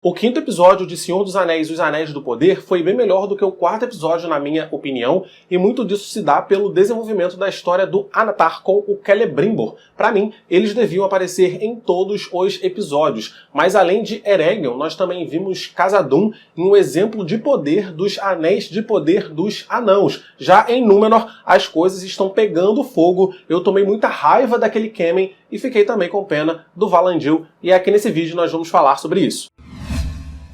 O quinto episódio de Senhor dos Anéis e os Anéis do Poder foi bem melhor do que o quarto episódio, na minha opinião, e muito disso se dá pelo desenvolvimento da história do Anatar com o Celebrimbor. Para mim, eles deviam aparecer em todos os episódios, mas além de Eregion, nós também vimos Khazad-dûm em um exemplo de poder dos Anéis de Poder dos Anãos. Já em Númenor, as coisas estão pegando fogo, eu tomei muita raiva daquele Kemen e fiquei também com pena do Valandil, e aqui nesse vídeo nós vamos falar sobre isso.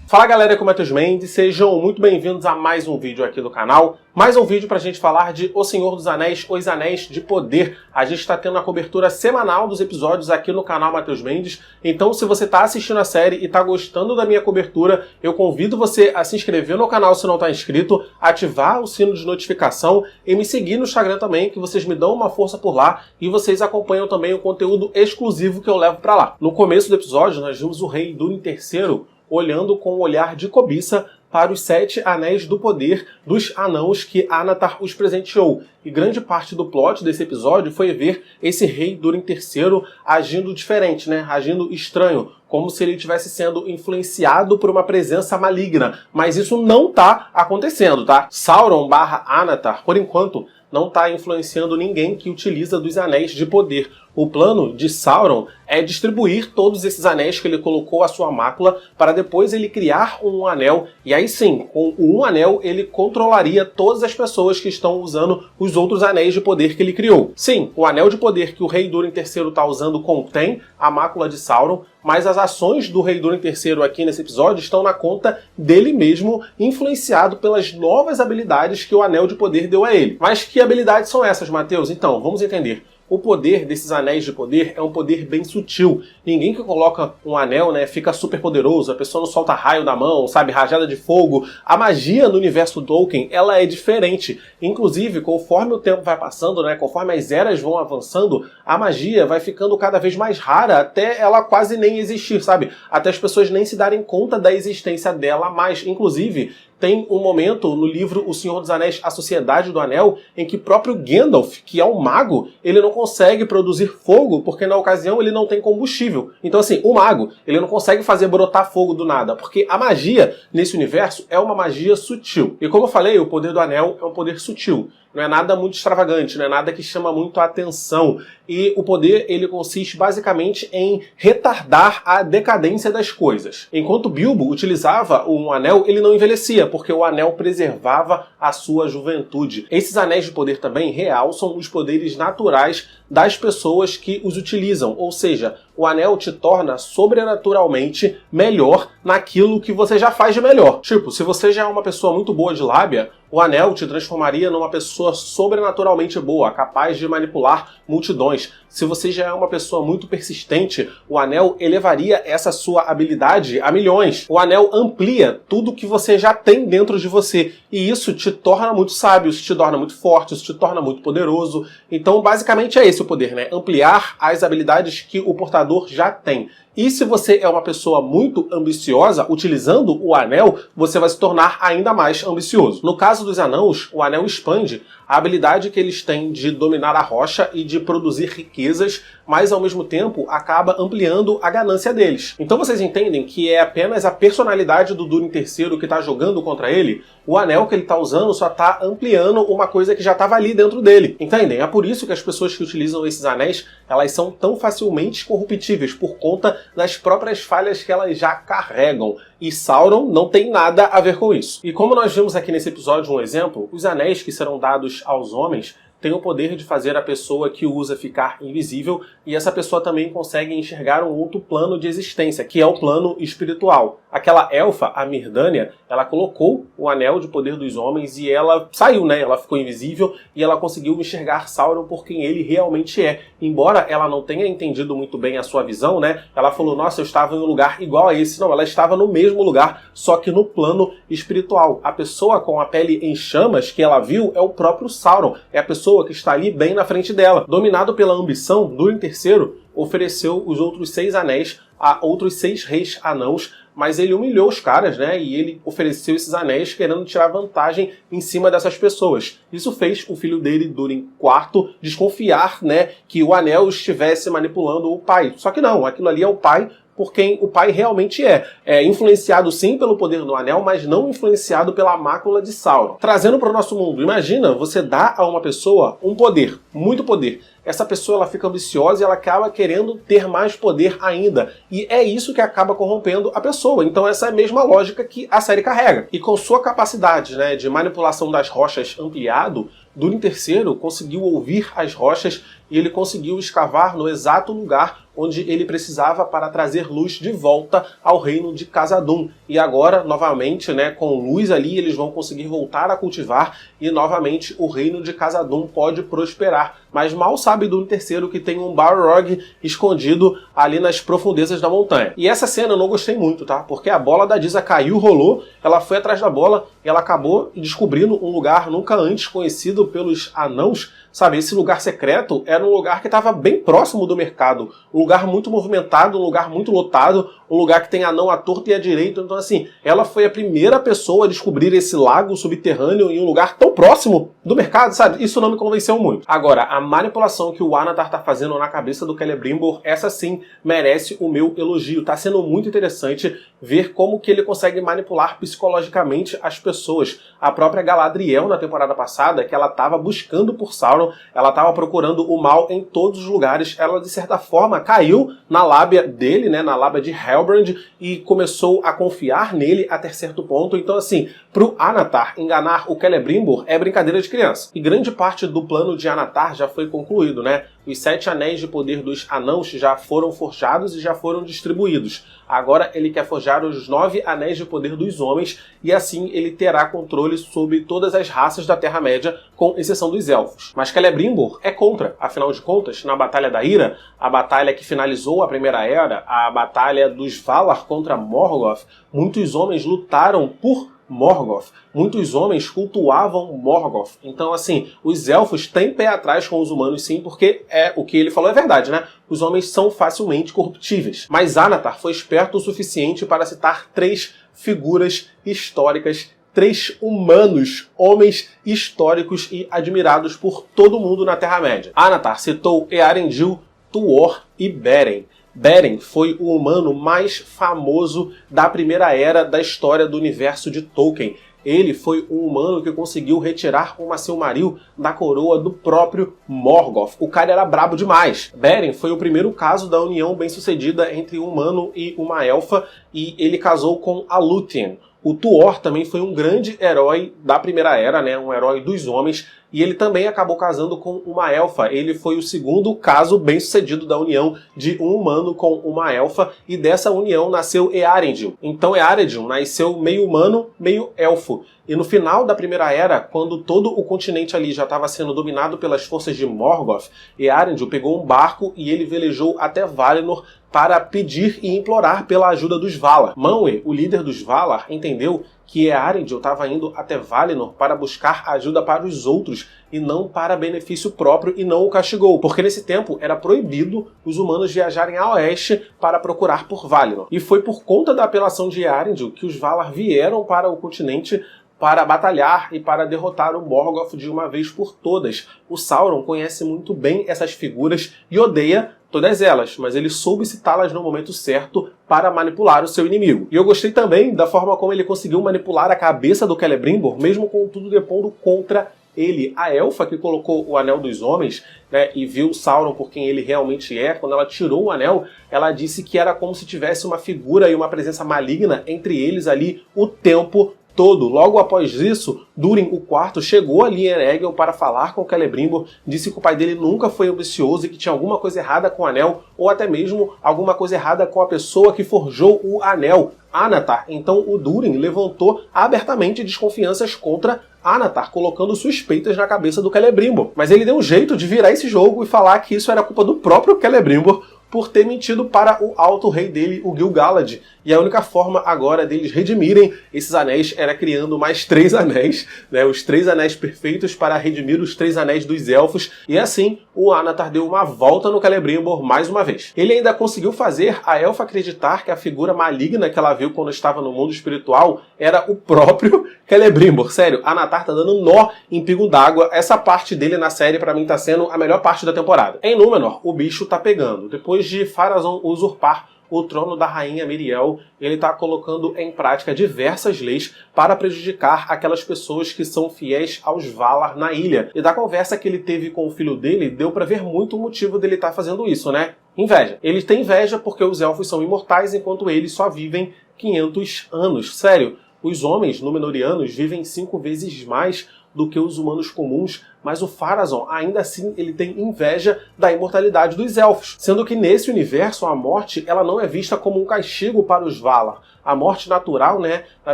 Fala galera, aqui é o Matheus Mendes, sejam muito bem-vindos a mais um vídeo aqui do canal. Mais um vídeo pra gente falar de O Senhor dos Anéis, Os Anéis de Poder. A gente tá tendo a cobertura semanal dos episódios aqui no canal Matheus Mendes. Então se você tá assistindo a série e tá gostando da minha cobertura, eu convido você a se inscrever no canal se não tá inscrito, ativar o sino de notificação e me seguir no Instagram também, que vocês me dão uma força por lá e vocês acompanham também o conteúdo exclusivo que eu levo pra lá. No começo do episódio nós vimos o rei Durin III olhando com um olhar de cobiça para os 7 anéis do poder dos anãos que Anatar os presenteou. E grande parte do plot desse episódio foi ver esse rei Durin III agindo diferente, né? Agindo estranho, como se ele estivesse sendo influenciado por uma presença maligna. Mas isso não tá acontecendo, tá? Sauron / Anatar, por enquanto, não está influenciando ninguém que utiliza dos anéis de poder. O plano de Sauron é distribuir todos esses anéis que ele colocou à sua mácula para depois ele criar um anel. E aí sim, com um anel ele controlaria todas as pessoas que estão usando os outros anéis de poder que ele criou. Sim, o anel de poder que o rei Durin III está usando contém a mácula de Sauron, mas as ações do rei Durin III aqui nesse episódio estão na conta dele mesmo, influenciado pelas novas habilidades que o anel de poder deu a ele. Mas que habilidades são essas, Matheus? Então, vamos entender. O poder desses anéis de poder é um poder bem sutil. Ninguém que coloca um anel, né, fica super poderoso, a pessoa não solta raio da mão, sabe, rajada de fogo. A magia no universo Tolkien, ela é diferente. Inclusive, conforme o tempo vai passando, né, conforme as eras vão avançando, a magia vai ficando cada vez mais rara, até ela quase nem existir, sabe? Até as pessoas nem se darem conta da existência dela mais. Inclusive, tem um momento no livro O Senhor dos Anéis, A Sociedade do Anel, em que próprio Gandalf, que é um mago, ele não consegue produzir fogo porque na ocasião ele não tem combustível. Então assim, o mago, ele não consegue fazer brotar fogo do nada, porque a magia nesse universo é uma magia sutil. E como eu falei, o poder do anel é um poder sutil. Não é nada muito extravagante, não é nada que chama muito a atenção. E o poder, ele consiste basicamente em retardar a decadência das coisas. Enquanto Bilbo utilizava um anel, ele não envelhecia, porque o anel preservava a sua juventude. Esses anéis de poder também realçam os poderes naturais das pessoas que os utilizam. Ou seja, o anel te torna sobrenaturalmente melhor naquilo que você já faz de melhor. Tipo, se você já é uma pessoa muito boa de lábia, o anel te transformaria numa pessoa sobrenaturalmente boa, capaz de manipular multidões. Se você já é uma pessoa muito persistente, o anel elevaria essa sua habilidade a milhões. O anel amplia tudo que você já tem dentro de você. E isso te torna muito sábio, isso te torna muito forte, isso te torna muito poderoso. Então, basicamente é esse o poder, né? Ampliar as habilidades que o portador já tem. E se você é uma pessoa muito ambiciosa, utilizando o anel, você vai se tornar ainda mais ambicioso. No caso dos anãos, o anel expande a habilidade que eles têm de dominar a rocha e de produzir riquezas, mas ao mesmo tempo acaba ampliando a ganância deles. Então vocês entendem que é apenas a personalidade do Durin III que está jogando contra ele? O anel que ele está usando só está ampliando uma coisa que já estava ali dentro dele. Entendem? É por isso que as pessoas que utilizam esses anéis, elas são tão facilmente corruptíveis, por conta das próprias falhas que elas já carregam. E Sauron não tem nada a ver com isso. E como nós vimos aqui nesse episódio um exemplo, os anéis que serão dados aos homens tem o poder de fazer a pessoa que usa ficar invisível, e essa pessoa também consegue enxergar um outro plano de existência, que é o plano espiritual. Aquela elfa, a Mirdania, ela colocou o anel de poder dos homens e ela saiu, né? Ela ficou invisível e ela conseguiu enxergar Sauron por quem ele realmente é. Embora ela não tenha entendido muito bem a sua visão, né? Ela falou, nossa, eu estava em um lugar igual a esse. Não, ela estava no mesmo lugar, só que no plano espiritual. A pessoa com a pele em chamas que ela viu é o próprio Sauron. É a pessoa que está ali bem na frente dela. Dominado pela ambição, Durin III ofereceu os outros 6 anéis a outros 6 reis anãos, mas ele humilhou os caras, né? E ele ofereceu esses anéis querendo tirar vantagem em cima dessas pessoas. Isso fez o filho dele, Durin IV, desconfiar, né, que o anel estivesse manipulando o pai. Só que não, aquilo ali é o pai por quem o pai realmente é. É influenciado sim pelo poder do anel, mas não influenciado pela mácula de Sauron. Trazendo para o nosso mundo, imagina você dá a uma pessoa um poder, muito poder. Essa pessoa ela fica ambiciosa e ela acaba querendo ter mais poder ainda. E é isso que acaba corrompendo a pessoa. Então essa é a mesma lógica que a série carrega. E com sua capacidade, né, de manipulação das rochas ampliado, Durin III conseguiu ouvir as rochas e ele conseguiu escavar no exato lugar onde ele precisava para trazer luz de volta ao reino de Khazad-dûm. E agora, novamente, né, com luz ali, eles vão conseguir voltar a cultivar e, novamente, o reino de Khazad-dûm pode prosperar. Mas mal sabe Durin III que tem um Balrog escondido ali nas profundezas da montanha. E essa cena eu não gostei muito, tá? Porque a bola da Disa caiu, rolou, ela foi atrás da bola e ela acabou descobrindo um lugar nunca antes conhecido pelos anãos. Sabe, esse lugar secreto era um lugar que estava bem próximo do mercado. Um lugar muito movimentado, um lugar muito lotado, um lugar que tem anão à torta e à direita. Então, assim, ela foi a primeira pessoa a descobrir esse lago subterrâneo em um lugar tão próximo do mercado, sabe? Isso não me convenceu muito. Agora, a manipulação que o Anatar tá fazendo na cabeça do Celebrimbor, essa sim merece o meu elogio. Tá sendo muito interessante ver como que ele consegue manipular psicologicamente as pessoas. A própria Galadriel, na temporada passada, que ela estava buscando por Sauron, ela estava procurando o mal em todos os lugares, ela de certa forma caiu na lábia dele, né, na lábia de Halbrand, e começou a confiar nele até certo ponto. Então, assim, pro Anatar enganar o Celebrimbor é brincadeira de criança. E grande parte do plano de Anatar já foi concluído, né? Os 7 anéis de poder dos anãos já foram forjados e já foram distribuídos. Agora ele quer forjar os 9 anéis de poder dos homens e assim ele terá controle sobre todas as raças da Terra-média, com exceção dos elfos. Mas Celebrimbor é contra, afinal de contas, na Batalha da Ira, a batalha que finalizou a Primeira Era, a batalha dos Valar contra Morgoth, muitos homens lutaram por Morgoth. Muitos homens cultuavam Morgoth. Então, assim, os elfos têm pé atrás com os humanos, sim, porque o que ele falou é verdade, né? Os homens são facilmente corruptíveis. Mas Anatar foi esperto o suficiente para citar 3 figuras históricas, 3 humanos, homens históricos e admirados por todo mundo na Terra-média. Anatar citou Earendil, Tuor e Beren. Beren foi o humano mais famoso da Primeira Era da história do universo de Tolkien. Ele foi um humano que conseguiu retirar uma Silmaril da coroa do próprio Morgoth. O cara era brabo demais. Beren foi o primeiro caso da união bem-sucedida entre um humano e uma elfa, e ele casou com a Lúthien. O Tuor também foi um grande herói da Primeira Era, né? Um herói dos homens, e ele também acabou casando com uma elfa. Ele foi o segundo caso bem-sucedido da união de um humano com uma elfa, e dessa união nasceu Earendil. Então Earendil nasceu meio humano, meio elfo. E no final da Primeira Era, quando todo o continente ali já estava sendo dominado pelas forças de Morgoth, Earendil pegou um barco e ele velejou até Valinor para pedir e implorar pela ajuda dos Valar. Manwë, o líder dos Valar, entendeu que Earendil estava indo até Valinor para buscar ajuda para os outros e não para benefício próprio, e não o castigou, porque nesse tempo era proibido os humanos viajarem a oeste para procurar por Valinor. E foi por conta da apelação de Earendil que os Valar vieram para o continente para batalhar e para derrotar o Morgoth de uma vez por todas. O Sauron conhece muito bem essas figuras e odeia todas elas, mas ele soube citá-las no momento certo para manipular o seu inimigo. E eu gostei também da forma como ele conseguiu manipular a cabeça do Celebrimbor, mesmo com tudo depondo contra ele. A elfa que colocou o Anel dos Homens, né, e viu Sauron por quem ele realmente é, quando ela tirou o anel, ela disse que era como se tivesse uma figura e uma presença maligna entre eles ali o tempo todo. Logo após isso, Durin IV chegou ali em Eregel para falar com Celebrimbor, disse que o pai dele nunca foi ambicioso e que tinha alguma coisa errada com o anel, ou até mesmo alguma coisa errada com a pessoa que forjou o anel, Anatar. Então o Durin levantou abertamente desconfianças contra Anatar, colocando suspeitas na cabeça do Celebrimbor. Mas ele deu um jeito de virar esse jogo e falar que isso era culpa do próprio Celebrimbor por ter mentido para o alto rei dele, o Gil-galad. E a única forma agora deles redimirem esses anéis era criando mais 3 anéis, né, os 3 anéis perfeitos para redimir os 3 anéis dos elfos, e assim o Anatar deu uma volta no Celebrimbor mais uma vez. Ele ainda conseguiu fazer a elfa acreditar que a figura maligna que ela viu quando estava no mundo espiritual era o próprio Celebrimbor. Sério, Anatar tá dando nó em pingo d'água. Essa parte dele na série pra mim tá sendo a melhor parte da temporada. Em Númenor, o bicho tá pegando. Depois de Pharazôn usurpar o trono da rainha Miriel, ele está colocando em prática diversas leis para prejudicar aquelas pessoas que são fiéis aos Valar na ilha. E da conversa que ele teve com o filho dele, deu para ver muito o motivo dele estar fazendo isso, né? Inveja. Ele tem inveja porque os elfos são imortais enquanto eles só vivem 500 anos. Sério, os homens númenóreanos vivem 5 vezes mais do que os humanos comuns, mas o Pharazôn, ainda assim, ele tem inveja da imortalidade dos elfos. Sendo que nesse universo, a morte ela não é vista como um castigo para os Valar. A morte natural, né, na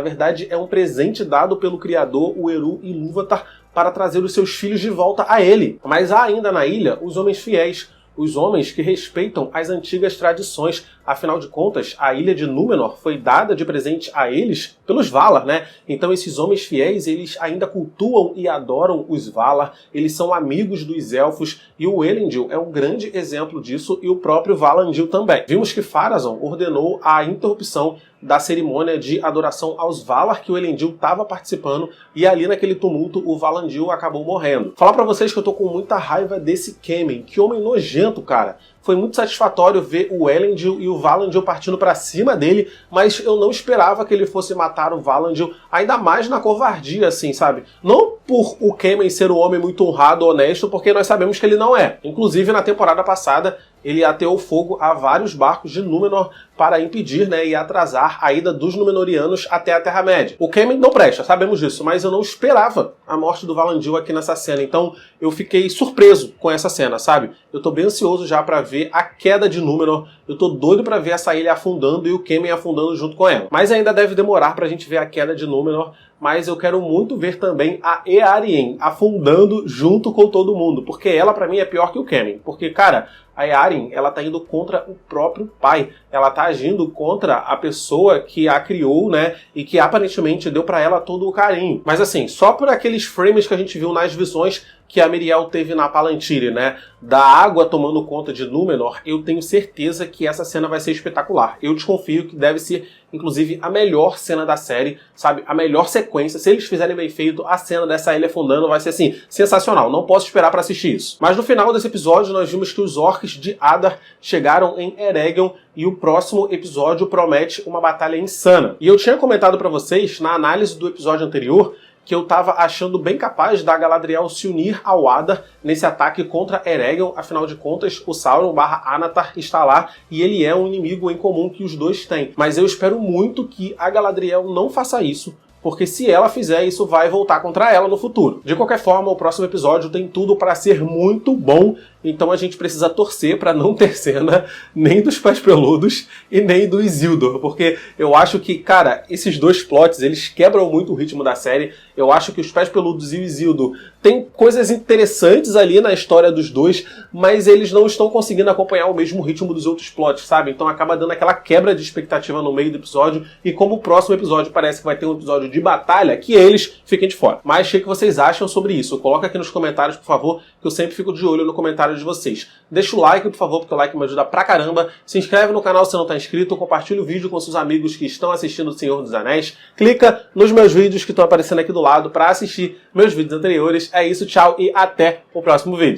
verdade, é um presente dado pelo Criador, o Eru Ilúvatar, para trazer os seus filhos de volta a ele. Mas há ainda na ilha os homens fiéis, os homens que respeitam as antigas tradições. Afinal de contas, a ilha de Númenor foi dada de presente a eles pelos Valar, né? Então esses homens fiéis, eles ainda cultuam e adoram os Valar, eles são amigos dos elfos, e o Elendil é um grande exemplo disso, e o próprio Valandil também. Vimos que Pharazôn ordenou a interrupção da cerimônia de adoração aos Valar que o Elendil estava participando, e ali naquele tumulto o Valandil acabou morrendo. Falar pra vocês que eu tô com muita raiva desse Kemen, que homem nojento, cara. Foi muito satisfatório ver o Elendil e o Valandil partindo pra cima dele, mas eu não esperava que ele fosse matar o Valandil, ainda mais na covardia, assim, sabe? Não por o Kemen ser um homem muito honrado, honesto, porque nós sabemos que ele não é. Inclusive, na temporada passada, ele ateou fogo a vários barcos de Númenor para impedir, né, e atrasar a ida dos Númenóreanos até a Terra-média. O Kemen não presta, sabemos disso, mas eu não esperava a morte do Valandil aqui nessa cena, então eu fiquei surpreso com essa cena, sabe? Eu tô bem ansioso já pra ver a queda de Númenor, eu tô doido pra ver essa ilha afundando e o Kemen afundando junto com ela. Mas ainda deve demorar pra gente ver a queda de Númenor, mas eu quero muito ver também a Eärien afundando junto com todo mundo, porque ela pra mim é pior que o Kemen, porque, cara, a Eärien, ela tá indo contra o próprio pai. Ela tá agindo contra a pessoa que a criou, né? E que aparentemente deu pra ela todo o carinho. Mas assim, só por aqueles frames que a gente viu nas visões que a Miriel teve na Palantire, né? Da água tomando conta de Númenor, eu tenho certeza que essa cena vai ser espetacular. Eu desconfio que deve ser, inclusive, a melhor cena da série, sabe? A melhor sequência. Se eles fizerem bem feito, a cena dessa ilha afundando vai ser, assim, sensacional. Não posso esperar pra assistir isso. Mas no final desse episódio, nós vimos que os orcs de Adar chegaram em Eregion e o próximo episódio promete uma batalha insana. E eu tinha comentado pra vocês, na análise do episódio anterior, que eu tava achando bem capaz da Galadriel se unir ao Adar nesse ataque contra Eregion. Afinal de contas, o Sauron/Anatar está lá e ele é um inimigo em comum que os dois têm. Mas eu espero muito que a Galadriel não faça isso, porque se ela fizer, isso vai voltar contra ela no futuro. De qualquer forma, o próximo episódio tem tudo para ser muito bom, então a gente precisa torcer para não ter cena nem dos Pés Peludos e nem do Isildur, porque eu acho que, cara, esses dois plots, eles quebram muito o ritmo da série. Eu acho que os Pés Peludos e o Isildur têm coisas interessantes ali na história dos dois, mas eles não estão conseguindo acompanhar o mesmo ritmo dos outros plots, sabe? Então acaba dando aquela quebra de expectativa no meio do episódio, e como o próximo episódio parece que vai ter um episódio de batalha, que eles fiquem de fora. Mas o que vocês acham sobre isso? Coloca aqui nos comentários, por favor, que eu sempre fico de olho no comentário de vocês. Deixa o like, por favor, porque o like me ajuda pra caramba. Se inscreve no canal se não tá inscrito, compartilha o vídeo com seus amigos que estão assistindo O Senhor dos Anéis. Clica nos meus vídeos que estão aparecendo aqui do lado pra assistir meus vídeos anteriores. É isso, tchau e até o próximo vídeo.